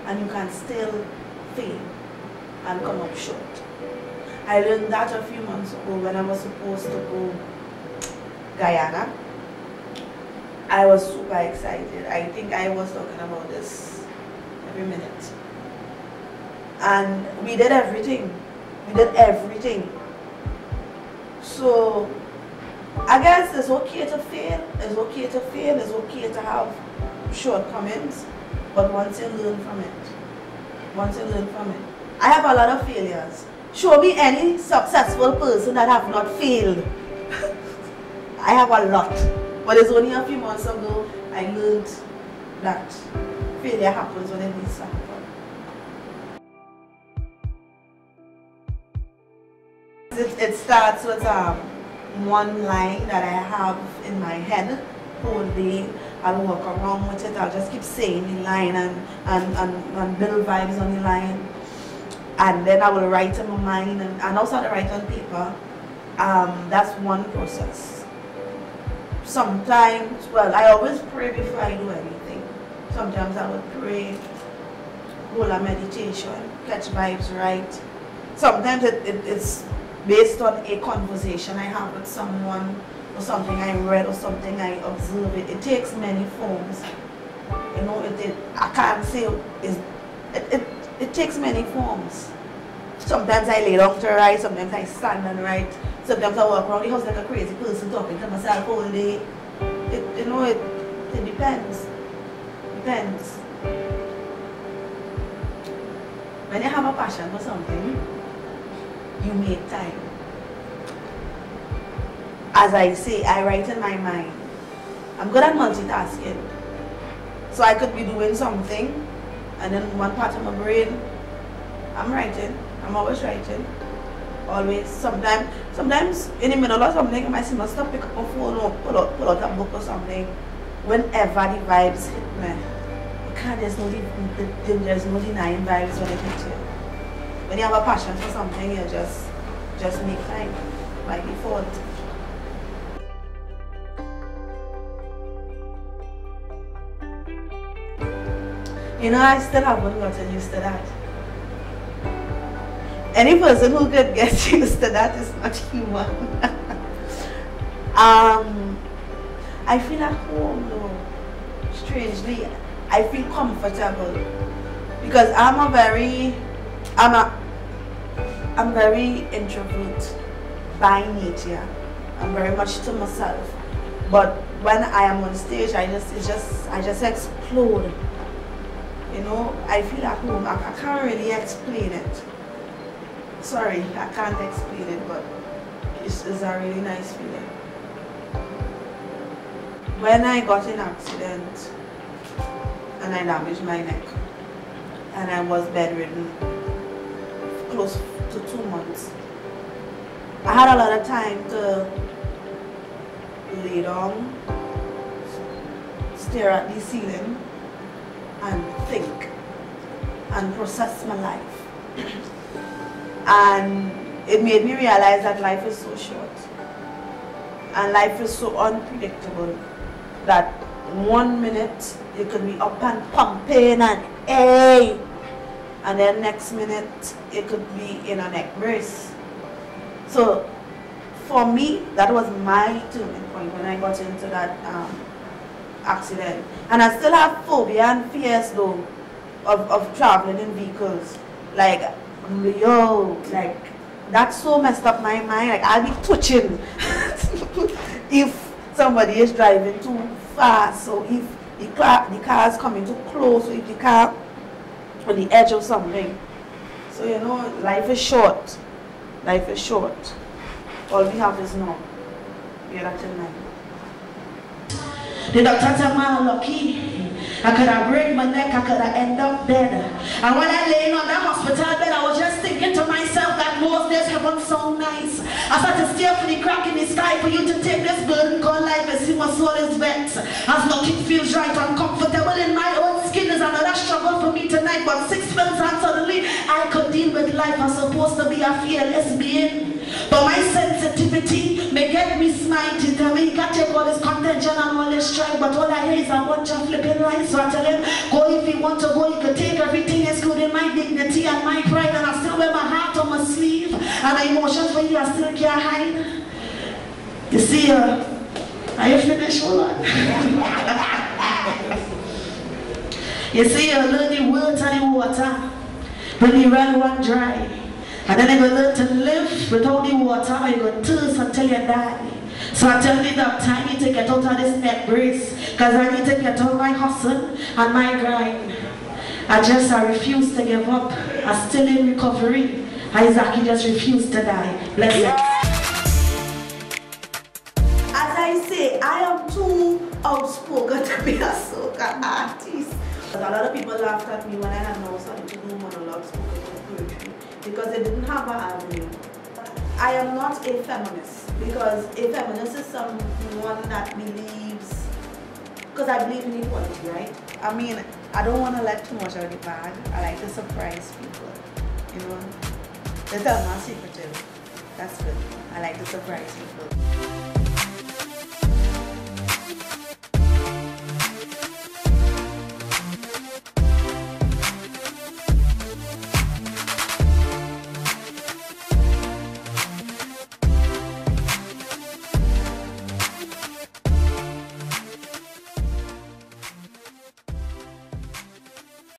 and you can still fail and come up short. I learned that a few months ago when I was supposed to go Guyana. I was super excited. I think I was talking about this every minute. And we did everything. We did everything. So I guess it's okay to fail. It's okay to fail. It's okay to have shortcomings. But once you learn from it, I have a lot of failures. Show me any successful person that have not failed. I have a lot. But it's only a few months ago I learned that failure happens when it needs to happen. It starts with one line that I have in my head whole day. I'll walk around with it. I'll just keep saying the line and build vibes on the line. And then I will write in my mind and also to write on paper. That's one process. Sometimes, well, I always pray before I do anything. Sometimes I would pray, hold a meditation, catch vibes right. Sometimes it's based on a conversation I have with someone or something I read or something I observe. It takes many forms. You know, I can't say it takes many forms. Sometimes I lay down to write, sometimes I stand and write, sometimes I walk around the house like a crazy person talking to myself all day. It depends. Depends. When you have a passion for something, you make time. As I say, I write in my mind. I'm good at multitasking. So I could be doing something and then one part of my brain, I'm writing. I'm always writing. Always. Sometimes in the middle of something, I might see myself pick up my phone or pull out a book or something. Whenever the vibes hit me, you can't, there's no denying vibes when it hits you. When you have a passion for something, you just make time by default. You know, I still haven't gotten used to that. Any person who could get used to that is not human. I feel at home though. Strangely, I feel comfortable because I'm very introvert by nature. I'm very much to myself. But when I am on stage, I just explode. You know, I feel at home. I can't really explain it. Sorry, I can't explain it, but it's a really nice feeling. When I got in an accident and I damaged my neck and I was bedridden close to 2 months, I had a lot of time to lay down, stare at the ceiling and think and process my life. And it made me realize that life is so short and life is so unpredictable that 1 minute you could be up and pumping and hey, and then next minute it could be in a neck brace. So for me, that was my turning point when I got into that accident. And I still have phobia and fears though of traveling in vehicles. Like, yo, like that so messed up my mind. Like I'll be twitching if somebody is driving too fast, so if the car is coming too close, or if the car on the edge of something. So you know, life is short. Life is short. All we have is now. Bear that in mind. The doctor said I'm lucky. I could have break my neck, I could have ended up dead. And when I lay on that hospital bed, I was just thinking to myself that most days heaven so nice. I started to stare for the crack in the sky for you to take this burden called life and see my soul is wet. As nothing feels right, uncomfortable in my own skin is another struggle for me tonight. But 6 months and suddenly I could deal with life. I'm supposed to be a fearless being. But my sensitivity may get me smited. Tell me, you can take all this contention and all this strife, but all I hear is a bunch of flipping lies. So I tell him, go if you want to go, you can take everything And the emotions when you still can't hide. You see, are you finished? Hold on. You see, you learn the words and the water when the well run dry. And then you're going to learn to live without the water, and you're going to thirst until you die. So I tell you that I need to get out of this net brace, because I need to get out my hustle and my grind. I refuse to give up. I'm still in recovery. Zakiya just refused to die. Blessings. As I say, I am too outspoken to be a soca artist. A lot of people laughed at me when I had now started to do monologues, spoken poetry, because they didn't have an avenue. I am not a feminist, because a feminist is someone that believes, because I believe in equality, right? I mean, I don't want to let too much out of the bag. I like to surprise people, you know. They tell my secretive. That's good. I like to surprise people.